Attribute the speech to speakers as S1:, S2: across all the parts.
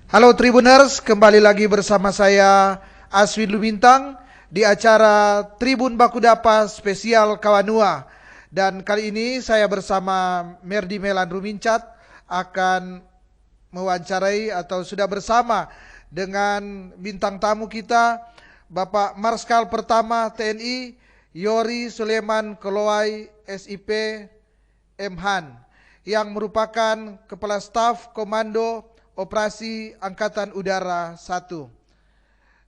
S1: Halo Tribuners, kembali lagi bersama saya Aswin Lumintang di acara Tribun Bakudapa spesial Kawanua. Dan kali ini saya bersama Merdi Melan Rumincat akan mewawancarai atau sudah bersama dengan bintang tamu kita Bapak Marskal Pertama TNI Yori Suleman Kolowai SIP M.Han yang merupakan Kepala Staf Komando Operasi Angkatan Udara 1.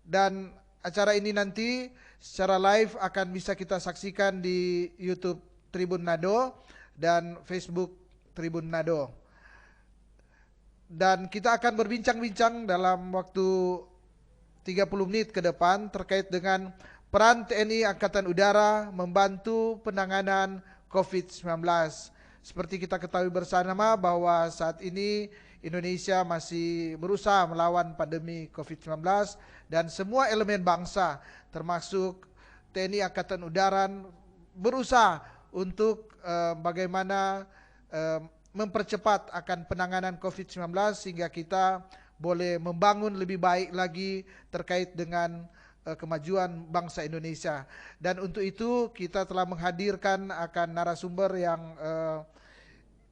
S1: Dan acara ini nanti secara live akan bisa kita saksikan di YouTube Tribun Nado dan Facebook Tribun Nado. Dan kita akan berbincang-bincang dalam waktu 30 menit ke depan terkait dengan peran TNI Angkatan Udara membantu penanganan COVID-19. Seperti kita ketahui bersama bahwa saat ini Indonesia masih berusaha melawan pandemi COVID-19 dan semua elemen bangsa termasuk TNI Angkatan Udara berusaha untuk bagaimana mempercepat akan penanganan COVID-19 sehingga kita boleh membangun lebih baik lagi terkait dengan kemajuan bangsa Indonesia. Dan untuk itu kita telah menghadirkan akan narasumber yang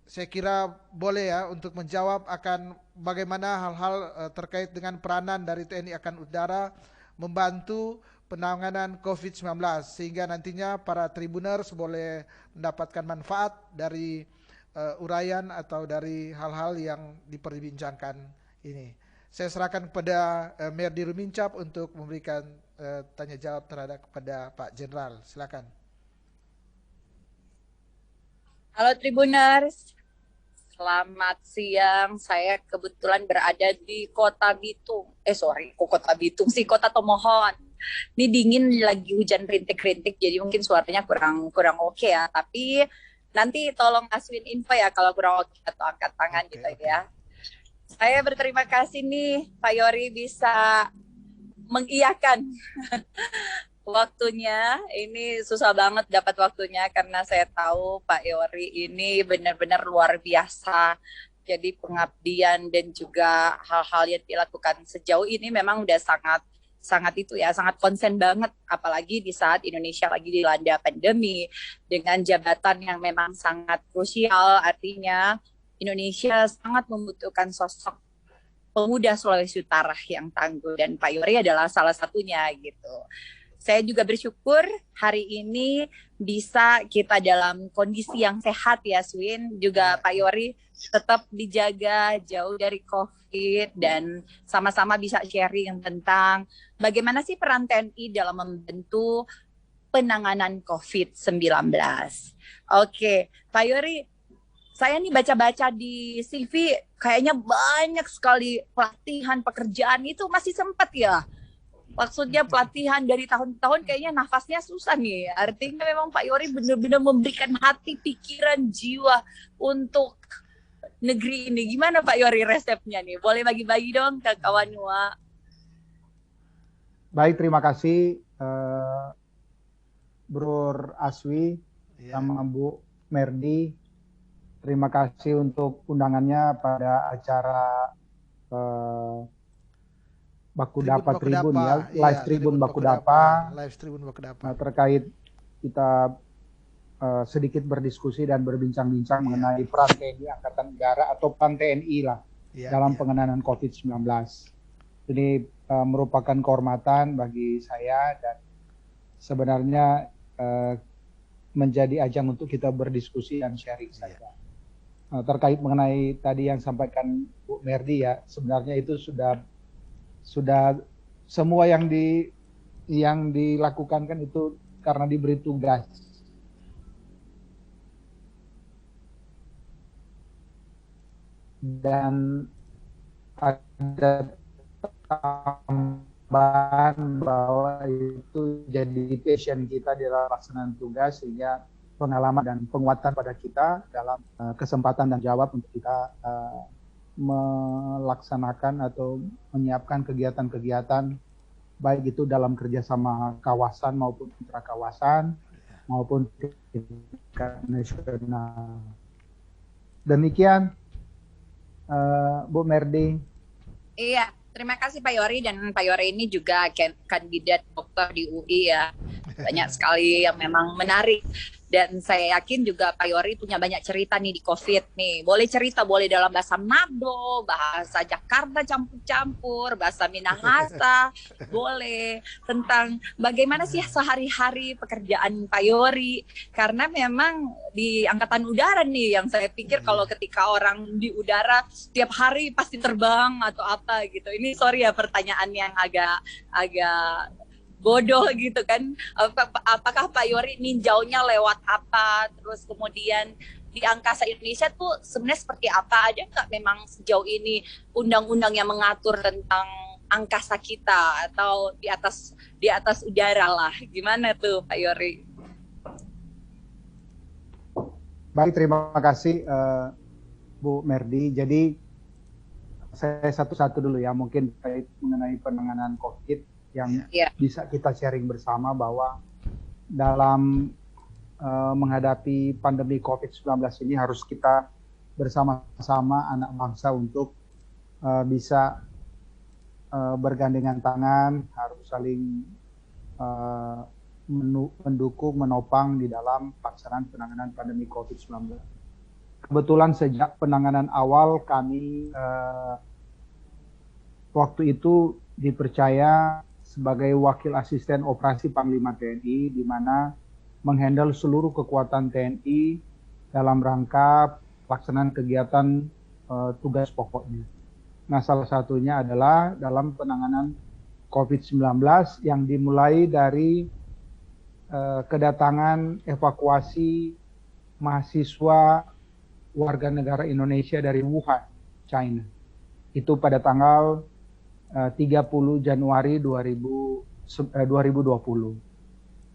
S1: saya kira boleh ya untuk menjawab akan bagaimana hal-hal terkait dengan peranan dari TNI Angkatan Udara membantu penanganan COVID-19 sehingga nantinya para tribuners boleh mendapatkan manfaat dari uraian atau dari hal-hal yang diperbincangkan ini. Saya serahkan kepada Merdi Rumincap untuk memberikan tanya jawab terhadap kepada Pak Jenderal. Silakan.
S2: Halo Tribuners, selamat siang. Saya kebetulan berada di Kota Bitung. Kota Bitung sih, Kota Tomohon. Ini dingin, lagi hujan rintik-rintik, jadi mungkin suaranya kurang oke ya. Tapi nanti tolong Aswin info ya kalau kurang oke atau angkat tangan gitu ya. Saya berterima kasih nih Pak Yori bisa mengiyakan waktunya. Ini susah banget dapat waktunya karena saya tahu Pak Yori ini benar-benar luar biasa. Jadi pengabdian dan juga hal-hal yang dilakukan sejauh ini memang udah sangat konsen banget, apalagi di saat Indonesia lagi dilanda pandemi dengan jabatan yang memang sangat krusial. Artinya Indonesia sangat membutuhkan sosok pemuda Sulawesi Utara yang tangguh dan Pak Yori adalah salah satunya gitu. Saya juga bersyukur hari ini bisa kita dalam kondisi yang sehat ya Swin, juga Pak Yori tetap dijaga jauh dari COVID dan sama-sama bisa sharing tentang bagaimana sih peran TNI dalam membantu penanganan COVID-19. Oke, Pak Yori, saya nih baca-baca di CV kayaknya banyak sekali pelatihan pekerjaan itu masih sempat ya. Maksudnya pelatihan dari tahun-tahun kayaknya nafasnya susah nih. Artinya memang Pak Yori benar-benar memberikan hati, pikiran, jiwa untuk negeri ini. Gimana Pak Yori resepnya nih? Boleh bagi-bagi dong ke Kawanua.
S3: Baik, terima kasih Bro Aswi sama Bu Merdi. Terima kasih untuk undangannya pada acara Bakudapa Tribun ya, live Tribun Bakudapa. Terkait kita sedikit berdiskusi dan berbincang-bincang mengenai peran TNI Angkatan Udara atau peran TNI lah dalam penanganan COVID-19. Ini merupakan kehormatan bagi saya dan sebenarnya menjadi ajang untuk kita berdiskusi dan sharing saja. Terkait mengenai tadi yang sampaikan Bu Merdi ya, sebenarnya itu sudah semua yang dilakukan kan itu karena diberi tugas. Dan ada tambahan bahwa itu jadi passion kita di dalam pelaksanaan tugas sehingga pengalaman dan penguatan pada kita dalam kesempatan dan jawab untuk kita melaksanakan atau menyiapkan kegiatan-kegiatan baik itu dalam kerjasama kawasan maupun intra kawasan maupun tingkat nasional. Demikian Bu Merdi.
S2: Iya, terima kasih Pak Yori, dan Pak Yori ini juga kandidat dokter di UI ya. Banyak sekali yang memang menarik. Dan saya yakin juga Pak Yori punya banyak cerita nih di COVID nih. Boleh cerita, boleh dalam bahasa Manado, bahasa Jakarta campur-campur, bahasa Minahasa, boleh. Tentang bagaimana sih sehari-hari pekerjaan Pak Yori. Karena memang di Angkatan Udara nih, yang saya pikir kalau ketika orang di udara tiap hari pasti terbang atau apa gitu. Ini sorry ya pertanyaan yang agak bodoh gitu kan. Apakah Pak Yori ninjaunya lewat apa? Terus kemudian di angkasa Indonesia tuh sebenarnya seperti apa? Ada nggak memang sejauh ini undang-undang yang mengatur tentang angkasa kita atau di atas udara lah? Gimana tuh Pak Yori?
S3: Baik, terima kasih Bu Merdi. Jadi saya satu-satu dulu ya, mungkin mengenai penanganan COVID yang bisa kita sharing bersama, bahwa dalam menghadapi pandemi COVID-19 ini harus kita bersama-sama anak bangsa untuk bisa bergandengan tangan, harus saling mendukung, menopang di dalam pelaksanaan penanganan pandemi COVID-19. Kebetulan sejak penanganan awal kami waktu itu dipercaya sebagai wakil asisten operasi Panglima TNI, di mana menghandle seluruh kekuatan TNI dalam rangka pelaksanaan kegiatan tugas pokoknya. Nah, salah satunya adalah dalam penanganan COVID-19 yang dimulai dari kedatangan evakuasi mahasiswa warga negara Indonesia dari Wuhan, China. Itu pada tanggal 30 Januari 2020.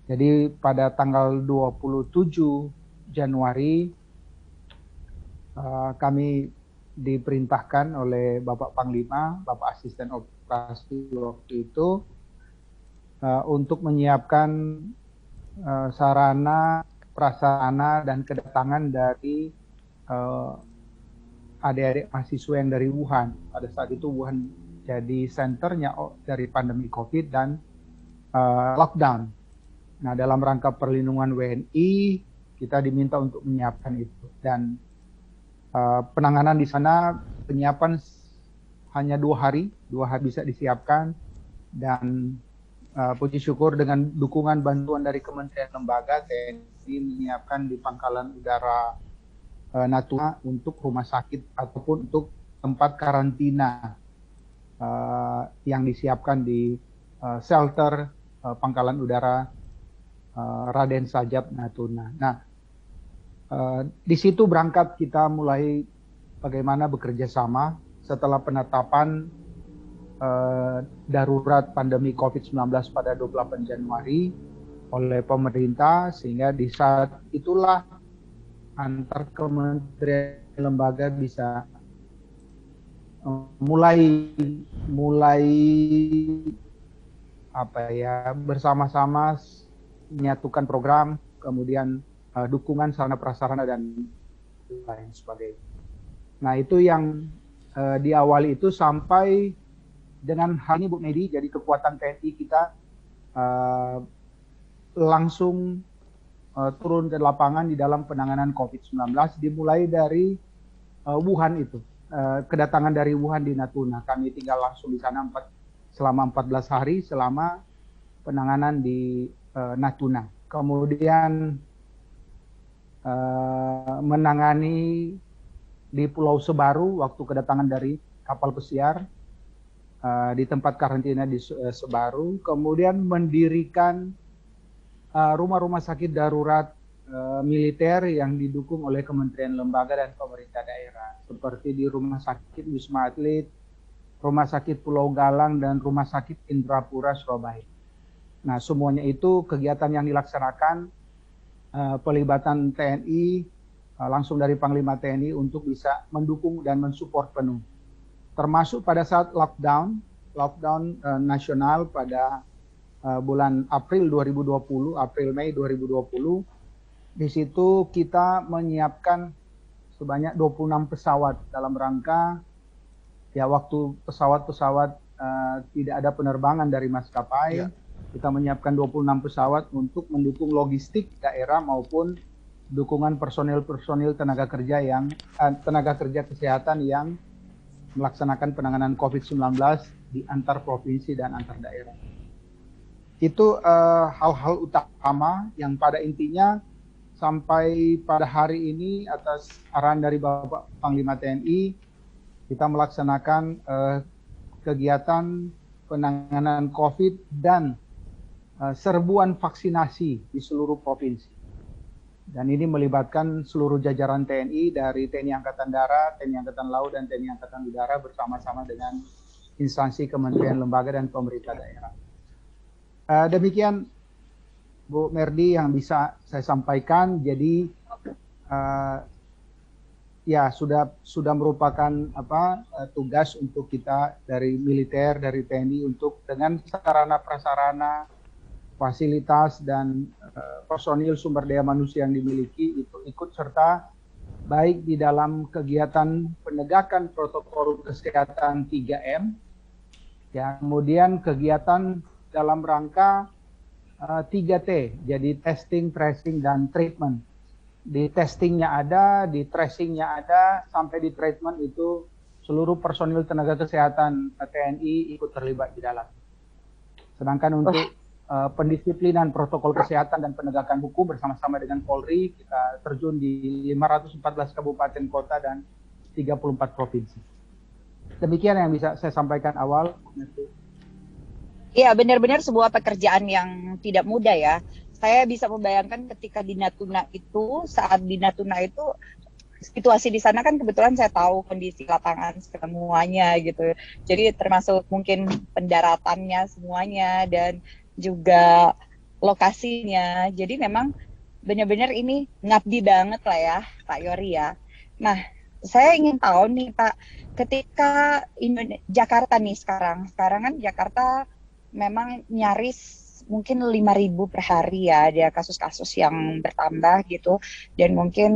S3: Jadi pada tanggal 27 Januari kami diperintahkan oleh Bapak Panglima, Bapak Asisten Operasi waktu itu, untuk menyiapkan sarana, prasarana, dan kedatangan dari adik-adik mahasiswa yang dari Wuhan. Pada saat itu Wuhan jadi senternya dari pandemi COVID dan lockdown. Nah, dalam rangka perlindungan WNI, kita diminta untuk menyiapkan itu. Dan penanganan di sana, penyiapan hanya 2 hari bisa disiapkan. Dan puji syukur dengan dukungan bantuan dari kementerian lembaga, TNI menyiapkan di Pangkalan Udara Natuna untuk rumah sakit ataupun untuk tempat karantina yang disiapkan di shelter Pangkalan Udara Raden Sajat Natuna. Nah, di situ berangkat kita mulai bagaimana bekerja sama setelah penetapan darurat pandemi COVID-19 pada 28 Januari oleh pemerintah, sehingga di saat itulah antar kementerian lembaga bisa mulai bersama-sama menyatukan program, kemudian dukungan sarana prasarana dan lain sebagainya. Nah, itu yang diawali itu sampai dengan hal ini Bu Medi, jadi kekuatan TNI kita langsung turun ke lapangan di dalam penanganan COVID-19, dimulai dari Wuhan itu. Kedatangan dari Wuhan di Natuna. Kami tinggal langsung di sana selama 14 hari selama penanganan di Natuna. Kemudian menangani di Pulau Sebaru waktu kedatangan dari kapal pesiar di tempat karantina di Sebaru. Kemudian mendirikan rumah-rumah sakit darurat militer yang didukung oleh kementerian lembaga dan pemerintah daerah, seperti di Rumah Sakit Wisma Atlet, Rumah Sakit Pulau Galang, dan Rumah Sakit Indrapura Surabaya. Nah, semuanya itu kegiatan yang dilaksanakan pelibatan TNI langsung dari Panglima TNI untuk bisa mendukung dan mensupport penuh. Termasuk pada saat lockdown nasional pada bulan April 2020, April-Mei 2020, di situ kita menyiapkan sebanyak 26 pesawat dalam rangka ya waktu pesawat-pesawat tidak ada penerbangan dari maskapai, kita menyiapkan 26 pesawat untuk mendukung logistik daerah maupun dukungan personil-personil tenaga kerja kesehatan yang melaksanakan penanganan COVID-19 di antar provinsi dan antar daerah. Itu hal-hal utama yang pada intinya sampai pada hari ini atas arahan dari Bapak Panglima TNI, kita melaksanakan kegiatan penanganan COVID dan serbuan vaksinasi di seluruh provinsi. Dan ini melibatkan seluruh jajaran TNI dari TNI Angkatan Darat, TNI Angkatan Laut, dan TNI Angkatan Udara bersama-sama dengan instansi kementerian, lembaga, dan pemerintah daerah. Demikian Bu Merdi yang bisa saya sampaikan. Jadi ya sudah merupakan tugas untuk kita dari militer, dari TNI untuk dengan sarana prasarana, fasilitas dan personil sumber daya manusia yang dimiliki itu ikut serta baik di dalam kegiatan penegakan protokol kesehatan 3M, ya, kemudian kegiatan dalam rangka 3T, jadi testing, tracing, dan treatment. Di testingnya ada, di tracingnya ada, sampai di treatment itu seluruh personil tenaga kesehatan TNI ikut terlibat di dalam. Sedangkan untuk pendisiplinan protokol kesehatan dan penegakan hukum bersama-sama dengan Polri, kita terjun di 514 kabupaten kota dan 34 provinsi. Demikian yang bisa saya sampaikan awal.
S2: Iya, benar-benar sebuah pekerjaan yang tidak mudah ya. Saya bisa membayangkan ketika di Natuna itu, saat di Natuna itu, situasi di sana kan kebetulan saya tahu kondisi lapangan semuanya gitu. Jadi termasuk mungkin pendaratannya semuanya dan juga lokasinya. Jadi memang benar-benar ini ngabdi banget lah ya Pak Yory ya. Nah, saya ingin tahu nih Pak, ketika Jakarta nih sekarang kan Jakarta memang nyaris mungkin 5.000 per hari ya, ada kasus-kasus yang bertambah gitu, dan mungkin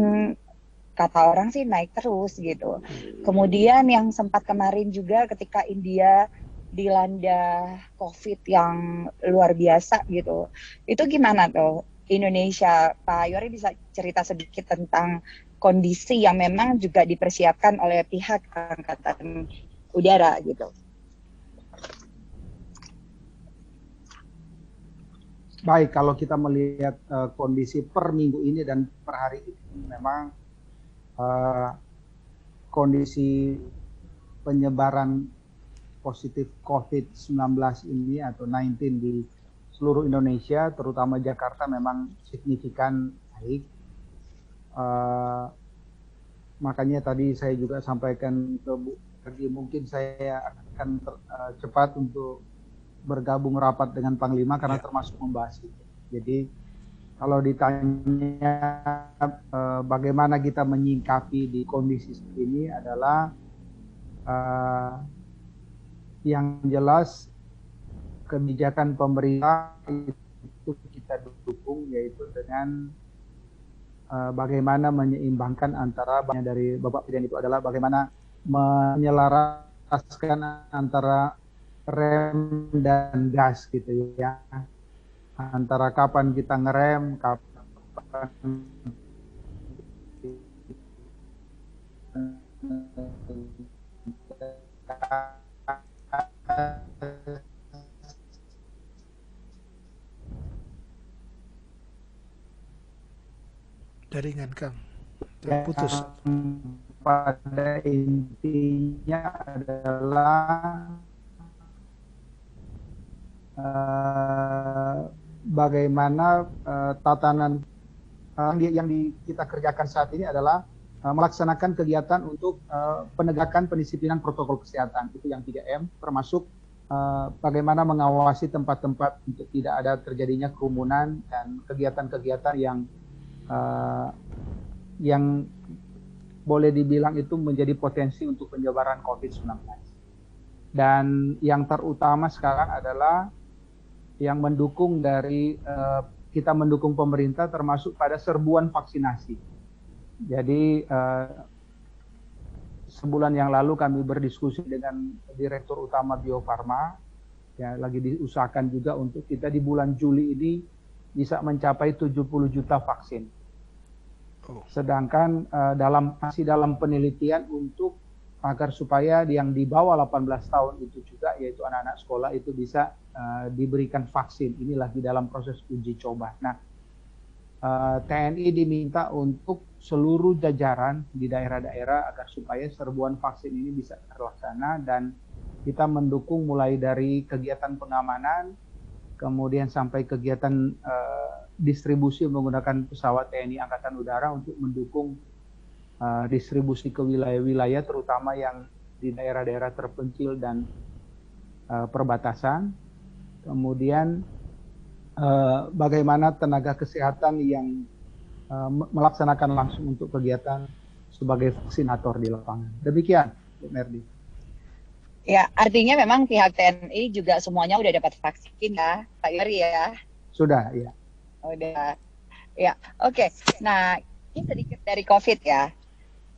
S2: kata orang sih naik terus gitu. Kemudian yang sempat kemarin juga ketika India dilanda COVID yang luar biasa gitu, itu gimana tuh Indonesia? Pak Yory bisa cerita sedikit tentang kondisi yang memang juga dipersiapkan oleh pihak Angkatan Udara gitu.
S3: Baik, kalau kita melihat kondisi per minggu ini dan per hari ini, memang kondisi penyebaran positif COVID-19 ini atau 19 di seluruh Indonesia, terutama Jakarta, memang signifikan naik. Makanya tadi saya juga sampaikan ke Bu Erdi, mungkin saya akan cepat untuk bergabung rapat dengan Panglima karena termasuk membahas itu. Jadi kalau ditanya bagaimana kita menyikapi di kondisi seperti ini adalah yang jelas kebijakan pemerintah itu kita dukung, yaitu dengan bagaimana menyeimbangkan antara dari Bapak Presiden itu adalah bagaimana menyelaraskan antara rem dan gas gitu ya, antara kapan kita ngerem, kapan
S1: jaringan Kang terputus.
S3: Pada intinya adalah bagaimana tatanan yang kita kerjakan saat ini adalah melaksanakan kegiatan untuk penegakan pendisiplinan protokol kesehatan, itu yang 3M, termasuk bagaimana mengawasi tempat-tempat untuk tidak ada terjadinya kerumunan dan kegiatan-kegiatan yang boleh dibilang itu menjadi potensi untuk penyebaran COVID-19. Dan yang terutama sekarang adalah yang mendukung dari kita mendukung pemerintah termasuk pada serbuan vaksinasi. Jadi sebulan yang lalu kami berdiskusi dengan Direktur Utama Bio Farma, ya lagi diusahakan juga untuk kita di bulan Juli ini bisa mencapai 70 juta vaksin. Sedangkan masih dalam penelitian untuk agar supaya yang di bawah 18 tahun itu juga, yaitu anak-anak sekolah itu bisa diberikan vaksin. Ini lagi dalam proses uji coba. Nah, TNI diminta untuk seluruh jajaran di daerah-daerah agar supaya serbuan vaksin ini bisa terlaksana, dan kita mendukung mulai dari kegiatan pengamanan, kemudian sampai kegiatan distribusi menggunakan pesawat TNI Angkatan Udara untuk mendukung distribusi ke wilayah-wilayah terutama yang di daerah-daerah terpencil dan perbatasan. Kemudian bagaimana tenaga kesehatan yang melaksanakan langsung untuk kegiatan sebagai vaksinator di lapangan. Demikian, Bu Merdi.
S2: Ya, artinya memang pihak TNI juga semuanya udah dapat vaksin ya, Pak Yori ya?
S3: Sudah, ya.
S2: Udah. Ya, oke. Nah, ini sedikit dari COVID ya.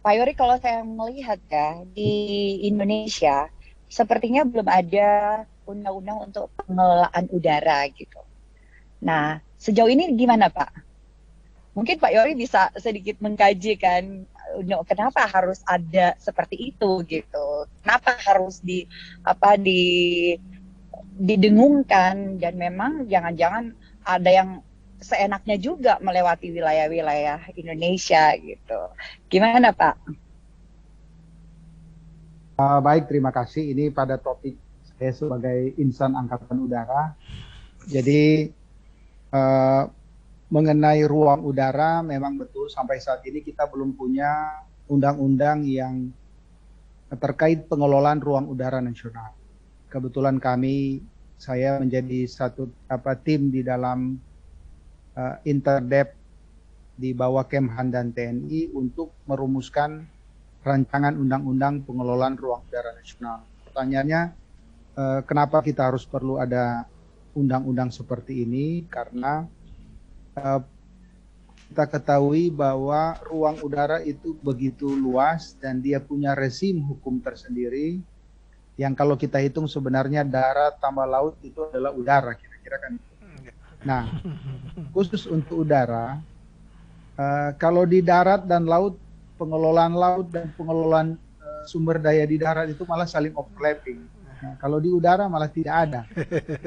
S2: Pak Yori, kalau saya melihat ya, di Indonesia sepertinya belum ada undang-undang untuk pengelolaan udara gitu. Nah, sejauh ini gimana Pak? Mungkin Pak Yori bisa sedikit mengkaji kan, kenapa harus ada seperti itu gitu? Kenapa harus didengungkan, dan memang jangan-jangan ada yang seenaknya juga melewati wilayah-wilayah Indonesia gitu. Gimana Pak?
S3: Baik, terima kasih. Ini pada topik saya sebagai insan Angkatan Udara. Jadi mengenai ruang udara, memang betul sampai saat ini kita belum punya undang-undang yang terkait pengelolaan ruang udara nasional. Kebetulan saya menjadi satu tim di dalam Interdep di bawah Kemhan dan TNI untuk merumuskan rancangan undang-undang pengelolaan ruang udara nasional. Pertanyaannya, kenapa kita harus perlu ada undang-undang seperti ini? Karena kita ketahui bahwa ruang udara itu begitu luas dan dia punya rezim hukum tersendiri yang kalau kita hitung sebenarnya darat tambah laut itu adalah udara, kira-kira kan. Nah, khusus untuk udara, kalau di darat dan laut, pengelolaan laut dan pengelolaan sumber daya di darat itu malah saling overlapping. Nah, kalau di udara malah tidak ada.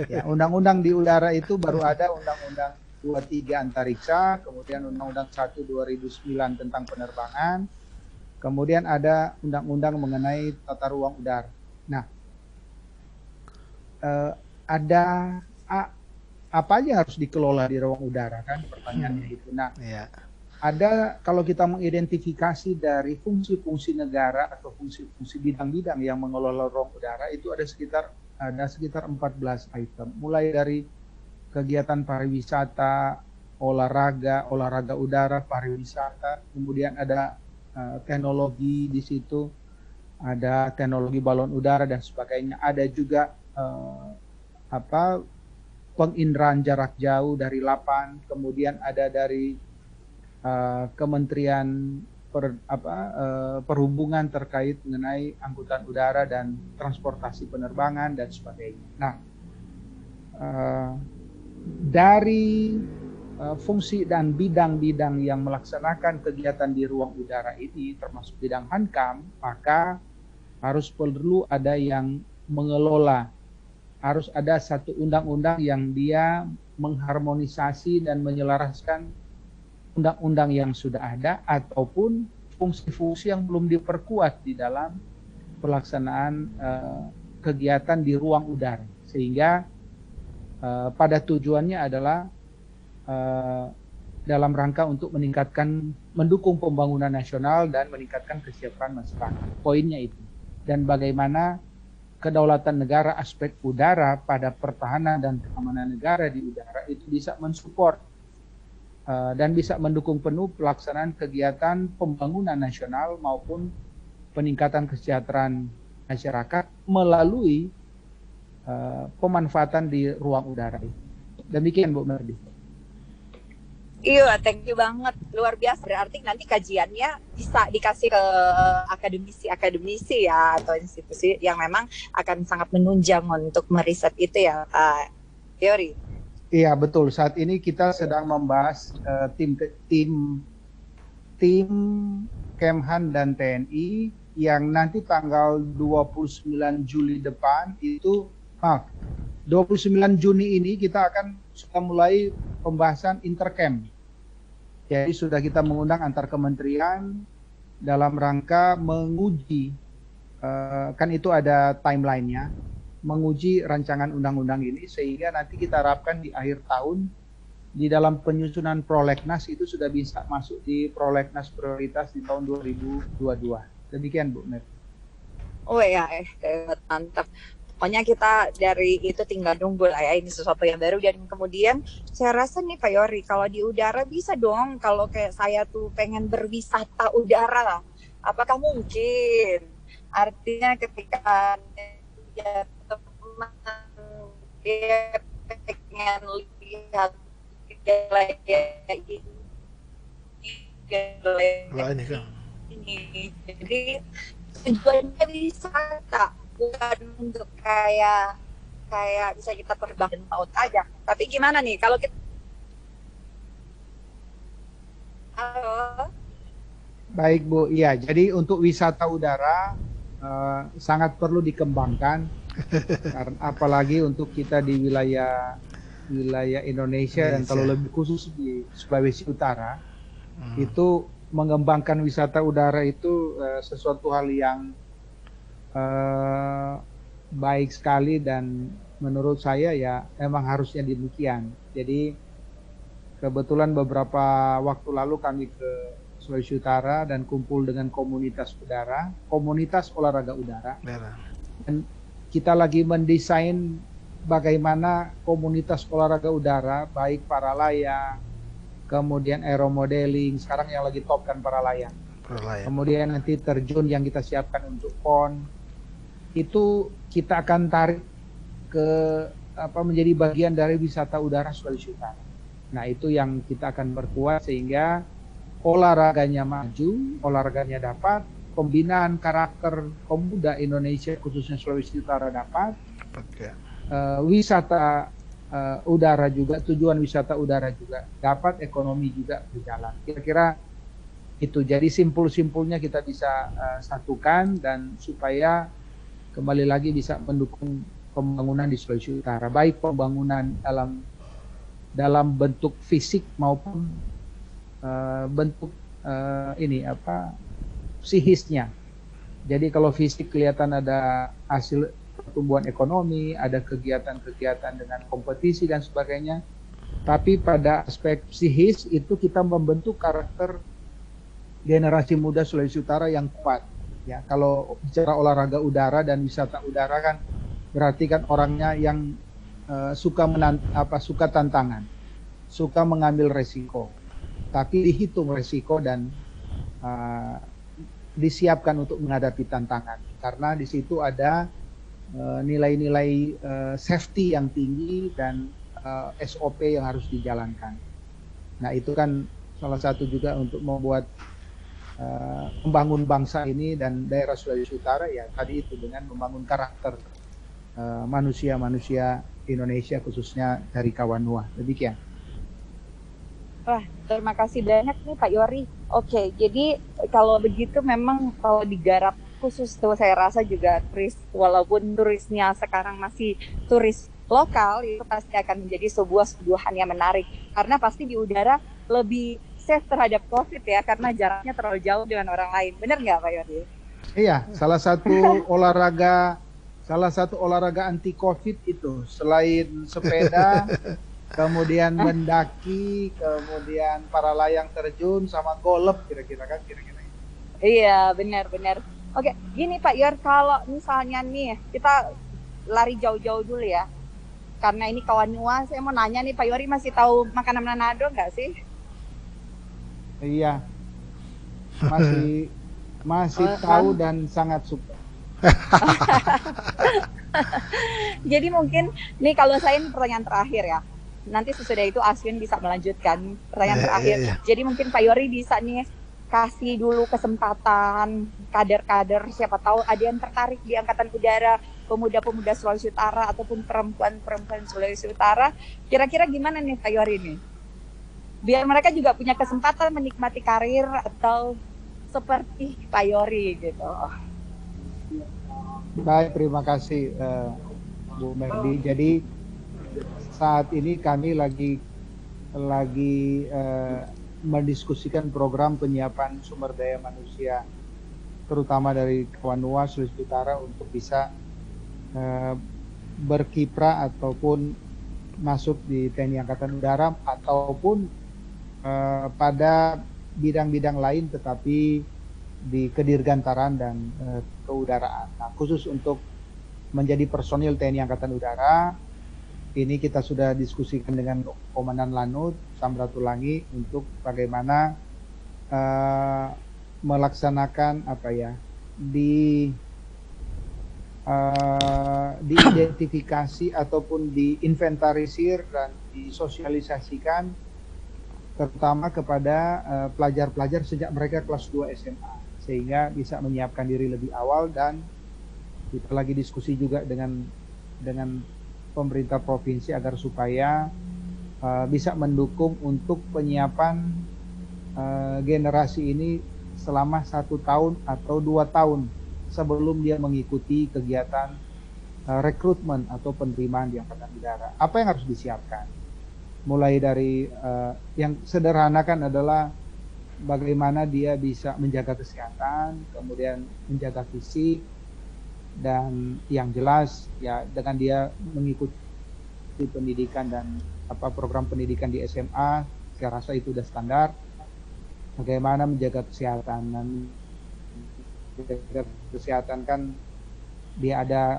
S3: Ya, undang-undang di udara itu baru ada Undang-Undang 23 Antariksa, kemudian Undang-Undang 1 2009 tentang penerbangan, kemudian ada undang-undang mengenai tata ruang udara. Nah, ada apa aja harus dikelola di ruang udara kan, pertanyaannya itu. Nah, ada, kalau kita mengidentifikasi dari fungsi-fungsi negara atau fungsi-fungsi bidang-bidang yang mengelola ruang udara itu ada sekitar 14 item, mulai dari kegiatan pariwisata, olahraga udara, pariwisata, kemudian ada teknologi di situ, ada teknologi balon udara dan sebagainya. Ada juga penginderaan jarak jauh dari lapan, kemudian ada dari Kementerian Perhubungan terkait mengenai angkutan udara dan transportasi penerbangan dan sebagainya. Nah, dari fungsi dan bidang-bidang yang melaksanakan kegiatan di ruang udara ini, termasuk bidang Hankam, maka harus perlu ada yang mengelola. Harus ada satu undang-undang yang dia mengharmonisasi dan menyelaraskan undang-undang yang sudah ada ataupun fungsi-fungsi yang belum diperkuat di dalam pelaksanaan kegiatan di ruang udara, sehingga pada tujuannya adalah dalam rangka untuk mendukung pembangunan nasional dan meningkatkan kesiapan masyarakat. Poinnya itu. Dan bagaimana kedaulatan negara aspek udara pada pertahanan dan keamanan negara di udara itu bisa mensupport dan bisa mendukung penuh pelaksanaan kegiatan pembangunan nasional maupun peningkatan kesejahteraan masyarakat melalui pemanfaatan di ruang udara. Demikian Bu Merdi.
S2: Iya, thank you banget, luar biasa. Berarti nanti kajiannya bisa dikasih ke akademisi-akademisi ya, atau institusi yang memang akan sangat menunjang untuk meriset itu ya, Pak Yori.
S3: Iya betul. Saat ini kita sedang membahas tim Kemhan dan TNI yang nanti tanggal 29 Juli depan itu, 29 Juni ini kita akan sudah mulai pembahasan intercamp. Jadi sudah kita mengundang antar kementerian dalam rangka menguji, kan itu ada timelinenya, menguji rancangan undang-undang ini sehingga nanti kita harapkan di akhir tahun di dalam penyusunan prolegnas itu sudah bisa masuk di prolegnas prioritas di tahun 2022. Demikian Bu Net.
S2: Oh ya, mantap. Pokoknya kita dari itu tinggal nunggu lah ya, ini sesuatu yang baru. Dan kemudian saya rasa nih Pak Yori, kalau di udara bisa dong, kalau kayak saya tuh pengen berwisata udara lah, apakah mungkin? Artinya ketika ya, teman dia pengen lihat gaya ini, jadi tujuannya wisata, bukan untuk kayak bisa kita terbang dan laut aja. Tapi gimana nih kalau kita
S3: Baik Bu, iya. Jadi untuk wisata udara sangat perlu dikembangkan, karena apalagi untuk kita di wilayah Indonesia dan kalau lebih khusus di Sulawesi Utara, itu mengembangkan wisata udara itu sesuatu hal yang baik sekali dan menurut saya ya emang harusnya demikian. Jadi kebetulan beberapa waktu lalu kami ke Sulawesi Utara dan kumpul dengan komunitas udara, komunitas olahraga udara. Dan kita lagi mendesain bagaimana komunitas olahraga udara, baik para layang, kemudian aeromodeling, sekarang yang lagi top kan para layang. Kemudian nanti terjun yang kita siapkan untuk PON, itu kita akan tarik ke menjadi bagian dari wisata udara Sulawesi Utara. Nah itu yang kita akan perkuat sehingga olahraganya maju, olahraganya dapat, pembinaan karakter pemuda Indonesia khususnya Sulawesi Utara dapat, wisata udara juga, tujuan wisata udara juga dapat, ekonomi juga berjalan. Kira-kira itu, jadi simpul-simpulnya kita bisa satukan dan supaya kembali lagi bisa mendukung pembangunan di Sulawesi Utara, baik pembangunan dalam bentuk fisik maupun bentuk psikisnya. Jadi kalau fisik kelihatan ada hasil pertumbuhan ekonomi, ada kegiatan-kegiatan dengan kompetisi dan sebagainya, tapi pada aspek psikis itu kita membentuk karakter generasi muda Sulawesi Utara yang kuat. Ya, kalau bicara olahraga udara dan wisata udara kan berarti kan orangnya yang suka tantangan, suka mengambil resiko, tapi dihitung resiko dan disiapkan untuk menghadapi tantangan, karena di situ ada nilai-nilai safety yang tinggi dan SOP yang harus dijalankan. Nah itu kan salah satu juga untuk membuat membangun bangsa ini dan daerah Sulawesi Utara, ya tadi itu dengan membangun karakter manusia-manusia Indonesia khususnya dari Kawanua. Demikian.
S2: Wah, terima kasih banyak nih Pak Yori. Oke, jadi kalau begitu memang kalau digarap khusus tuh saya rasa juga turis, walaupun turisnya sekarang masih turis lokal, itu pasti akan menjadi sebuah suguhan yang menarik. Karena pasti di udara lebih safe terhadap COVID ya, karena jaraknya terlalu jauh dengan orang lain. Benar nggak Pak Yori?
S3: Iya, salah satu olahraga anti COVID itu selain sepeda, kemudian mendaki, kemudian para layang terjun sama golf kira-kira.
S2: Iya, benar. Oke, gini Pak Yor, kalau misalnya nih kita lari jauh-jauh dulu ya, karena ini Kawanua, saya mau nanya nih Pak Yori masih tahu makanan Manado nggak sih?
S3: Iya, masih tahu dan sangat suka.
S2: Jadi mungkin nih kalau saya ini pertanyaan terakhir ya, nanti sesudah itu Aswin bisa melanjutkan pertanyaan terakhir.
S1: Iya.
S2: Jadi mungkin Pak Yori bisa nih kasih dulu kesempatan kader-kader, siapa tahu ada yang tertarik di Angkatan Udara, pemuda-pemuda Sulawesi Utara ataupun perempuan-perempuan Sulawesi Utara. Kira-kira gimana nih Pak Yori nih? Biar mereka juga punya kesempatan menikmati karir atau seperti Pak Yori gitu.
S3: Baik, terima kasih Bu Merdi. Jadi saat ini kami lagi mendiskusikan program penyiapan sumber daya manusia, terutama dari Kawanua Sulawesi Utara untuk bisa berkiprah ataupun masuk di TNI Angkatan Udara ataupun pada bidang-bidang lain tetapi di kedirgantaran dan keudaraan. Nah, khusus untuk menjadi personil TNI Angkatan Udara, ini kita sudah diskusikan dengan Komandan Lanut Samratulangi untuk bagaimana melaksanakan diidentifikasi ataupun diinventarisir dan disosialisasikan terutama kepada pelajar-pelajar sejak mereka kelas 2 SMA sehingga bisa menyiapkan diri lebih awal. Dan kita lagi diskusi juga dengan pemerintah provinsi agar supaya bisa mendukung untuk penyiapan generasi ini selama 1 tahun atau 2 tahun sebelum dia mengikuti kegiatan rekrutmen atau penerimaan di Angkatan Udara. Apa yang harus disiapkan? Mulai dari yang sederhana kan adalah bagaimana dia bisa menjaga kesehatan, kemudian menjaga fisik, dan yang jelas ya dengan dia mengikuti pendidikan dan program pendidikan di SMA, saya rasa itu sudah standar. Bagaimana menjaga kesehatan, dan menjaga kesehatan kan dia ada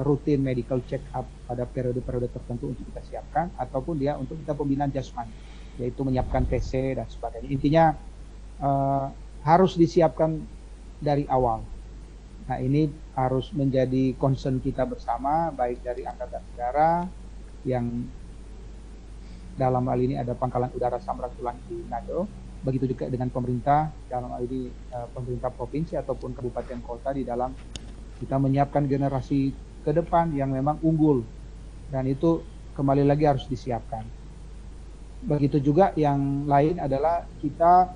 S3: rutin medical check up pada periode-periode tertentu untuk kita siapkan, ataupun dia untuk kita pembinaan jasmani, yaitu menyiapkan TC dan sebagainya. Intinya harus disiapkan dari awal. Nah, ini harus menjadi concern kita bersama, baik dari Angkatan Udara yang dalam hal ini ada Pangkalan Udara Samratulangi di Manado, begitu juga dengan pemerintah dalam hal ini pemerintah provinsi ataupun kabupaten kota di dalam kita menyiapkan generasi ke depan yang memang unggul, dan itu kembali lagi harus disiapkan. Begitu juga yang lain adalah kita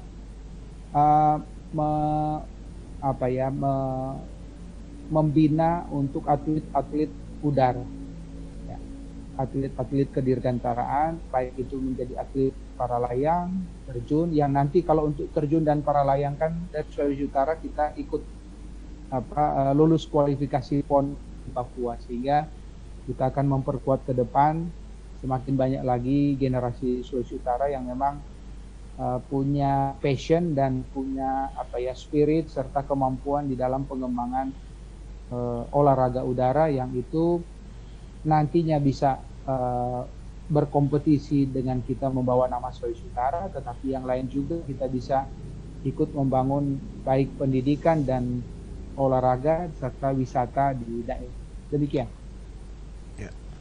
S3: membina untuk atlet-atlet udara, ya. Atlet-atlet kedirgantaraan, baik itu menjadi atlet para layang, terjun, yang nanti kalau untuk terjun dan para layang kan dari Sulawesi Utara kita ikut lulus kualifikasi PON di Papua, sehingga kita akan memperkuat ke depan semakin banyak lagi generasi Sulawesi Utara yang memang punya passion dan punya spirit serta kemampuan di dalam pengembangan olahraga udara, yang itu nantinya bisa berkompetisi dengan kita membawa nama Sulawesi Utara, tetapi yang lain juga kita bisa ikut membangun baik pendidikan dan olahraga serta wisata di daerah. Demikian.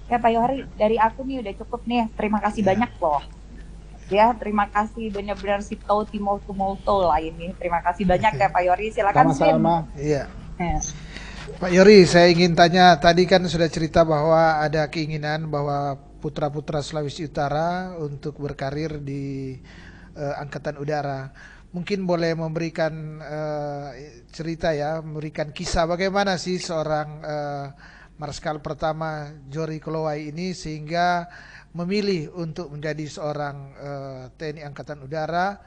S2: Ya Pak Yori, dari aku nih udah cukup nih. Terima kasih banyak loh. Ya, terima kasih benar-benar si tau timol-tumolto lah ini. Terima kasih banyak ya Pak Yori. Silakan Swin.
S3: Sama-sama.
S1: Iya. Pak Yori, saya ingin tanya, tadi kan sudah cerita bahwa ada keinginan bahwa putra-putra Sulawesi Utara untuk berkarir di Angkatan Udara. Mungkin boleh memberikan cerita ya, memberikan kisah bagaimana sih seorang Marskal pertama Jori Kolowai ini sehingga memilih untuk menjadi seorang TNI Angkatan Udara,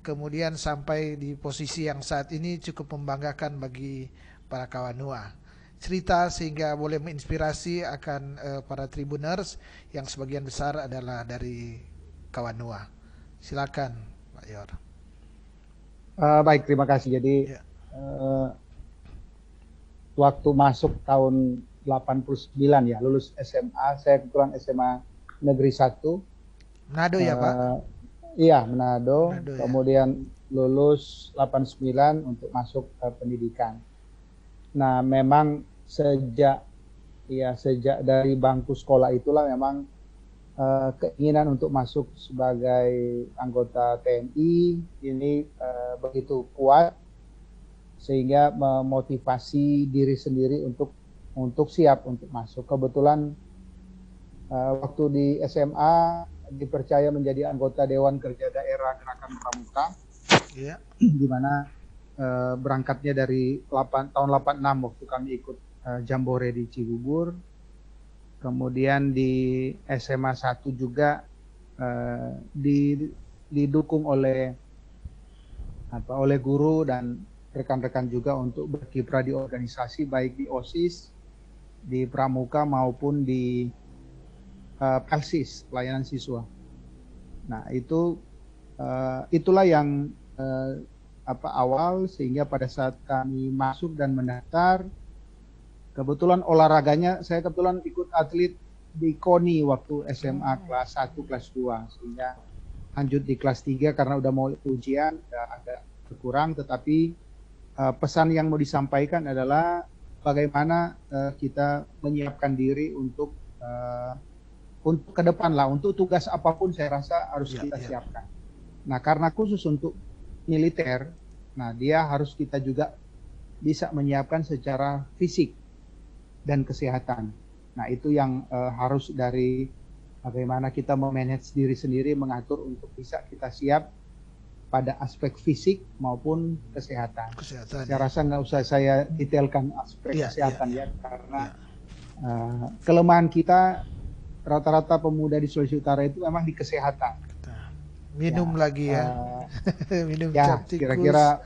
S1: kemudian sampai di posisi yang saat ini cukup membanggakan bagi para Kawanua. Cerita sehingga boleh menginspirasi akan para Tribuners yang sebagian besar adalah dari Kawanua. Silakan Pak Yor.
S3: Baik, terima kasih. Jadi waktu masuk tahun 89 ya, lulus SMA, saya kebetulan SMA Negeri 1.
S1: Manado ya Pak?
S3: Iya, Manado.
S1: Ya.
S3: Kemudian lulus 89 untuk masuk ke pendidikan. Nah, memang sejak dari bangku sekolah itulah memang keinginan untuk masuk sebagai anggota TNI ini begitu kuat sehingga memotivasi diri sendiri untuk siap untuk masuk. Kebetulan waktu di SMA dipercaya menjadi anggota Dewan Kerja Daerah Gerakan Pramuka, di mana berangkatnya dari tahun 86 waktu kami ikut Jambore di Cibubur. Kemudian di SMA 1 juga didukung oleh guru dan rekan-rekan juga untuk berkiprah di organisasi baik di OSIS, di Pramuka maupun di PELSIS, pelayanan siswa. Nah, itulah yang awal sehingga pada saat kami masuk dan mendaftar, kebetulan olahraganya, saya kebetulan ikut atlet di KONI waktu SMA kelas 1, kelas 2. Sehingga lanjut di kelas 3 karena udah mau ujian, udah agak berkurang. Tetapi pesan yang mau disampaikan adalah bagaimana kita menyiapkan diri untuk ke depan lah. Untuk tugas apapun saya rasa harus kita siapkan. Nah, karena khusus untuk militer, nah dia harus kita juga bisa menyiapkan secara fisik dan kesehatan. Nah, itu yang harus dari bagaimana kita memanage diri sendiri, mengatur untuk bisa kita siap pada aspek fisik maupun kesehatan. Saya rasa nggak usah saya detailkan aspek kesehatan karena kelemahan kita rata-rata pemuda di Sulawesi Utara itu memang di kesehatan.
S1: Minum lagi ya, minum
S3: kira-kira.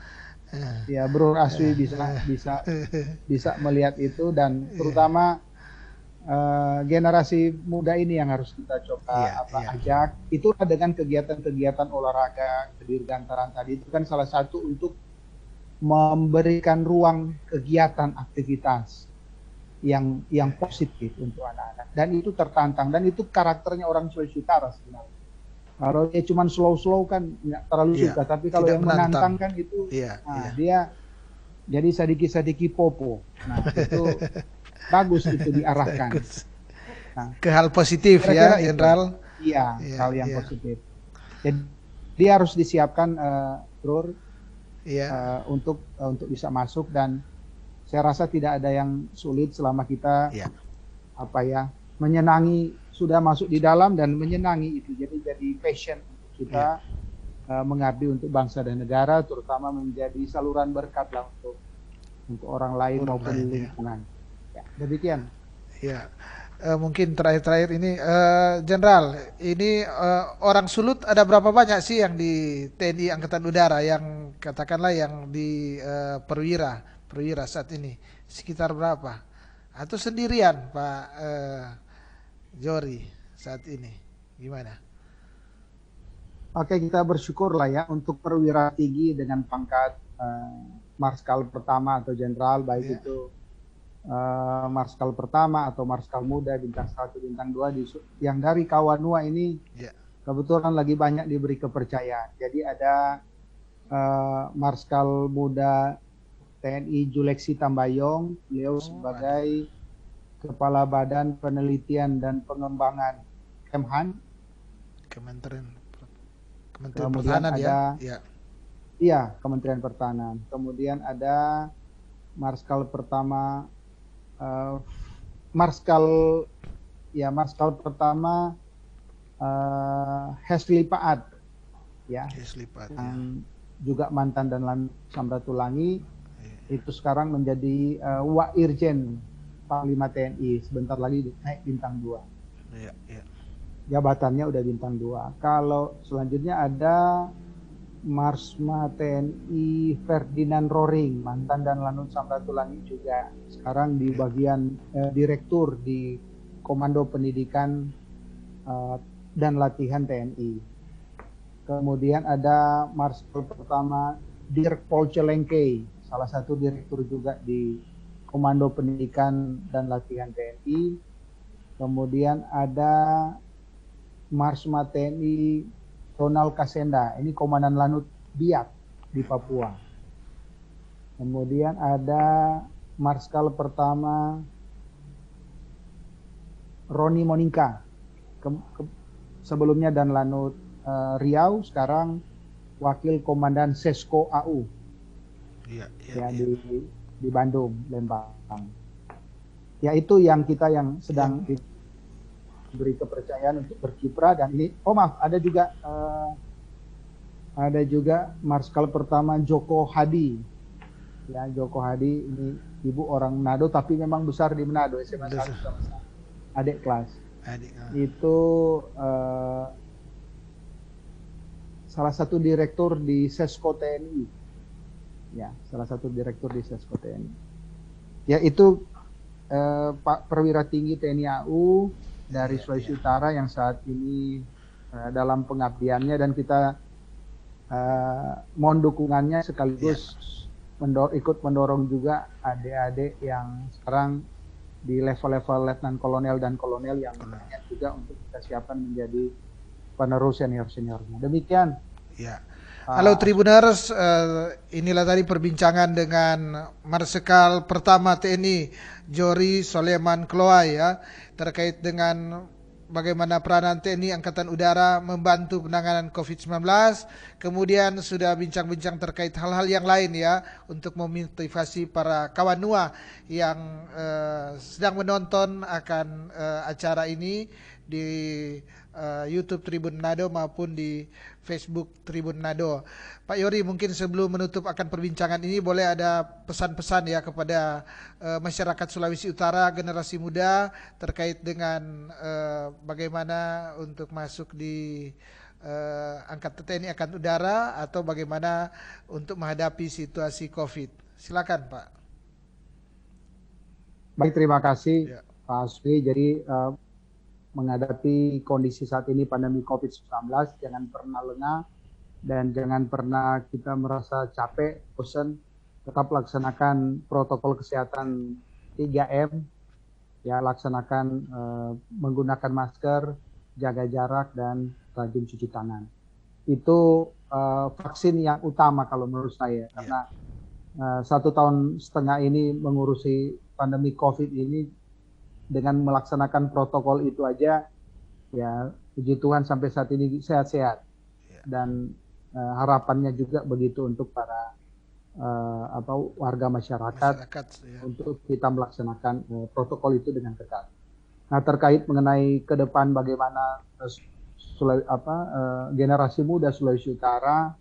S3: Ya, Bro Aswi bisa melihat itu, dan terutama generasi muda ini yang harus kita coba ajak. Itulah dengan kegiatan-kegiatan olahraga kedirgantaran tadi itu kan salah satu untuk memberikan ruang kegiatan aktivitas yang positif untuk anak-anak, dan itu tertantang dan itu karakternya orang Sulawesi Utara sebenarnya. Kalau dia cuma slow kan nggak terlalu suka, tapi kalau yang menantang kan itu, dia jadi sadiki popo. Nah, itu bagus itu diarahkan. Nah,
S1: ke hal positif ya, Jenderal.
S3: Iya, hal yang positif. Jadi dia harus disiapkan, Bro, untuk bisa masuk, dan saya rasa tidak ada yang sulit selama kita menyenangi, sudah masuk di dalam dan menyenangi itu. Jadi passion untuk kita mengabdi untuk bangsa dan negara, terutama menjadi saluran berkat lah untuk orang lain maupun lingkungan. Ya, demikian.
S1: Ya, mungkin terakhir ini, Jenderal, ini orang Sulut ada berapa banyak sih yang di TNI Angkatan Udara yang katakanlah yang di perwira saat ini? Sekitar berapa? Atau sendirian, Pak Jori saat ini? Gimana?
S3: Oke, kita bersyukur lah ya untuk perwira tinggi dengan pangkat Marskal pertama atau Jenderal, baik itu Marskal pertama atau Marskal muda bintang 1, bintang 2 yang dari Kawanua ini kebetulan lagi banyak diberi kepercayaan. Jadi ada Marskal muda TNI Juleksi Tambayong, beliau sebagai Kepala Badan Penelitian dan Pengembangan Kemhan, Kementerian Pertahanan ya. Kementerian Pertahanan. Kemudian ada Marskal pertama Marskal pertama Hesli Paat ya. Yang juga mantan dan Samratulangi, itu sekarang menjadi Wairjen Panglima TNI, sebentar lagi naik bintang 2. Jabatannya udah bintang 2. Kalau selanjutnya ada Marsma TNI Ferdinand Roring, mantan dan Lanut Samratulangi juga, sekarang di bagian direktur di Komando Pendidikan dan Latihan TNI. Kemudian ada Marskal pertama Dirk Polcelengke, salah satu direktur juga di Komando Pendidikan dan Latihan TNI. Kemudian ada Marsma TNI Ronald Kasenda, ini Komandan Lanut Biak di Papua. Kemudian ada Marskal pertama Roni Monika, sebelumnya dan Lanut Riau, sekarang Wakil Komandan Sesko AU di Bandung, Lembang. Ya itu yang kita yang sedang diberi kepercayaan untuk berkiprah. Dan ini, ada juga Marskal pertama Joko Hadi. Ya, Joko Hadi ini ibu orang Manado tapi memang besar di Manado, SMA 1 sama adik kelas. Itu salah satu direktur di Sesko TNI. Ya, salah satu direktur di Sesko TNI. Ya itu Pak Perwira Tinggi TNI AU dari Sulawesi Utara yang saat ini dalam pengabdiannya, dan kita mohon dukungannya sekaligus ikut mendorong juga adik-adik yang sekarang di level-level letnan kolonel dan kolonel yang banyak juga untuk kita siapkan menjadi penerus senior-seniornya. Demikian.
S1: Ya. Halo Tribuners, inilah tadi perbincangan dengan Marsikal pertama TNI Yory Soleman Kloai ya, terkait dengan bagaimana peranan TNI Angkatan Udara membantu penanganan COVID-19. Kemudian sudah bincang-bincang terkait hal-hal yang lain ya, untuk memotivasi para kawan NUA yang sedang menonton akan acara ini di YouTube Tribun Manado maupun di Facebook Tribun Manado. Pak Yory, mungkin sebelum menutup akan perbincangan ini boleh ada pesan-pesan ya kepada masyarakat Sulawesi Utara, generasi muda terkait dengan bagaimana untuk masuk di angkatan TNI Angkatan Udara atau bagaimana untuk menghadapi situasi COVID. Silakan Pak.
S3: Baik, terima kasih Pak Asfi. Jadi menghadapi kondisi saat ini pandemi COVID-19, jangan pernah lengah dan jangan pernah kita merasa capek, bosan. Tetap laksanakan protokol kesehatan 3M, ya, laksanakan menggunakan masker, jaga jarak, dan rajin cuci tangan. Itu vaksin yang utama kalau menurut saya, karena 1,5 tahun ini mengurusi pandemi COVID ini, dengan melaksanakan protokol itu aja, ya puji Tuhan sampai saat ini sehat-sehat. Dan harapannya juga begitu untuk para warga masyarakat untuk kita melaksanakan protokol itu dengan ketat. Nah, terkait mengenai ke depan bagaimana generasi muda Sulawesi Utara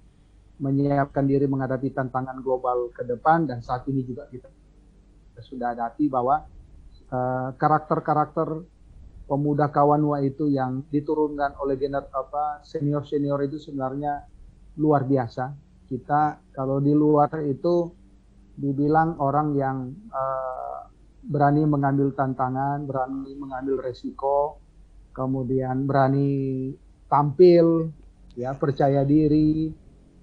S3: menyiapkan diri menghadapi tantangan global ke depan, dan saat ini juga kita sudah hadapi bahwa karakter-karakter pemuda Kawanua itu yang diturunkan oleh senior-senior itu sebenarnya luar biasa. Kita kalau di luar itu dibilang orang yang berani mengambil tantangan, berani mengambil resiko, kemudian berani tampil, ya, percaya diri,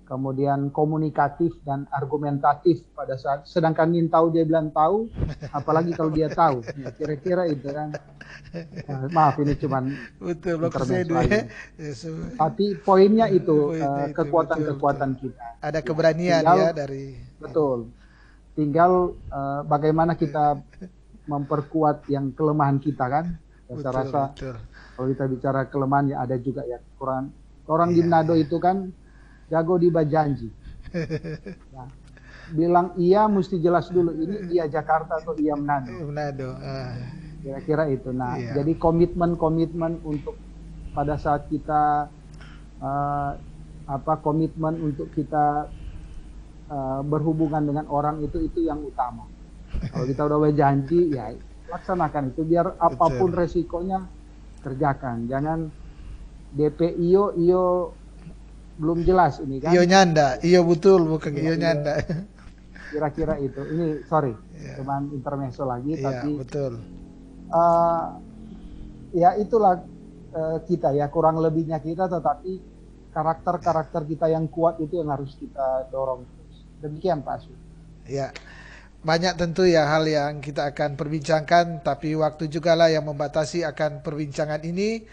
S3: kemudian komunikatif dan argumentatif pada saat, sedangkan ingin tahu dia bilang tahu, apalagi kalau dia tahu, ya, kira-kira itu kan. Maaf, ini cuman intermezzo aja. Tapi poinnya itu kekuatan-kekuatan kita.
S1: Ada keberanian ya dari.
S3: Betul. Tinggal bagaimana kita memperkuat yang kelemahan kita kan. Saya rasa kalau kita bicara kelemahan, ya ada juga ya kurang. Orang di Manado itu kan jago di bajanji. Nah, bilang iya mesti jelas dulu ini iya Jakarta atau iya Manado. Kira-kira itu. Nah, jadi komitmen untuk pada saat kita komitmen untuk kita berhubungan dengan orang itu yang utama. Kalau kita udah berjanji, ya laksanakan itu, biar apapun resikonya kerjakan. Jangan DP iyo belum jelas ini kan.
S1: Iyo nyanda, iyo betul bukan iyo nyanda.
S3: Kira-kira itu. Ini sorry, cuman intermezzo lagi, tapi
S1: betul.
S3: Ya itulah kita ya, kurang lebihnya kita, tetapi karakter kita yang kuat itu yang harus kita dorong terus. Demikian Pak Aswi.
S1: Ya. Banyak tentu ya hal yang kita akan perbincangkan, tapi waktu juga lah yang membatasi akan perbincangan ini.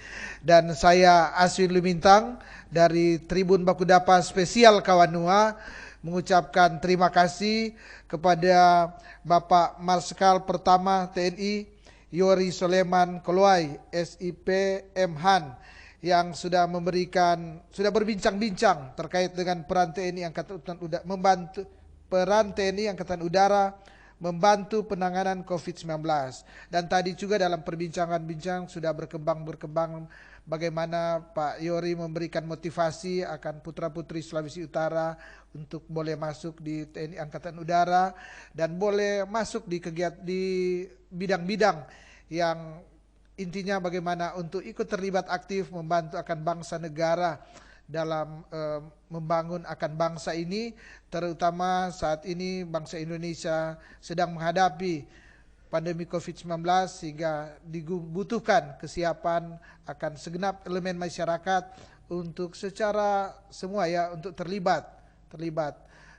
S1: Dan saya Aswin Lumintang dari Tribun Bakudapa Spesial Kawanua mengucapkan terima kasih kepada Bapak Marskal Pertama TNI Yory Soleman Kloai, SIP M Han, yang sudah berbincang-bincang terkait dengan peran TNI Angkatan Udara membantu penanganan COVID-19. Dan tadi juga dalam perbincangan sudah berkembang bagaimana Pak Yory memberikan motivasi akan putra-putri Sulawesi Utara untuk boleh masuk di TNI Angkatan Udara dan boleh masuk di bidang-bidang yang intinya bagaimana untuk ikut terlibat aktif membantu akan bangsa negara dalam membangun akan bangsa ini, terutama saat ini bangsa Indonesia sedang menghadapi pandemi COVID-19 sehingga dibutuhkan kesiapan akan segenap elemen masyarakat untuk secara semua ya untuk terlibat.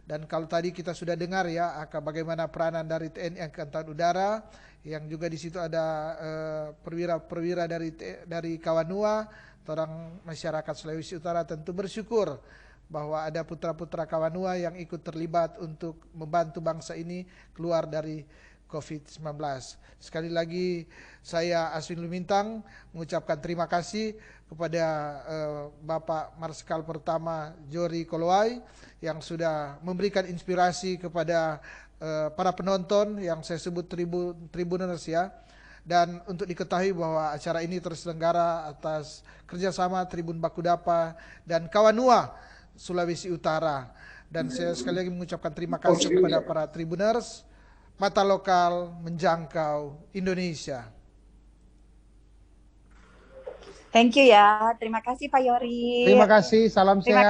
S1: Dan kalau tadi kita sudah dengar ya bagaimana peranan dari TNI Angkatan Udara, yang juga di situ ada perwira-perwira dari Kawanua, orang masyarakat Sulawesi Utara tentu bersyukur bahwa ada putra-putra Kawanua yang ikut terlibat untuk membantu bangsa ini keluar dari COVID-19. Sekali lagi saya Aswin Lumintang mengucapkan terima kasih kepada Bapak Marskal Pertama Jory Kolowai yang sudah memberikan inspirasi kepada para penonton yang saya sebut tribuners ya. Dan untuk diketahui bahwa acara ini terselenggara atas kerjasama Tribun Bakudapa dan Kawanua Sulawesi Utara. Dan saya sekali lagi mengucapkan terima kasih kepada para tribuners. Mata lokal menjangkau Indonesia.
S2: Thank you ya. Terima kasih Pak Yory.
S3: Terima kasih, salam sehat.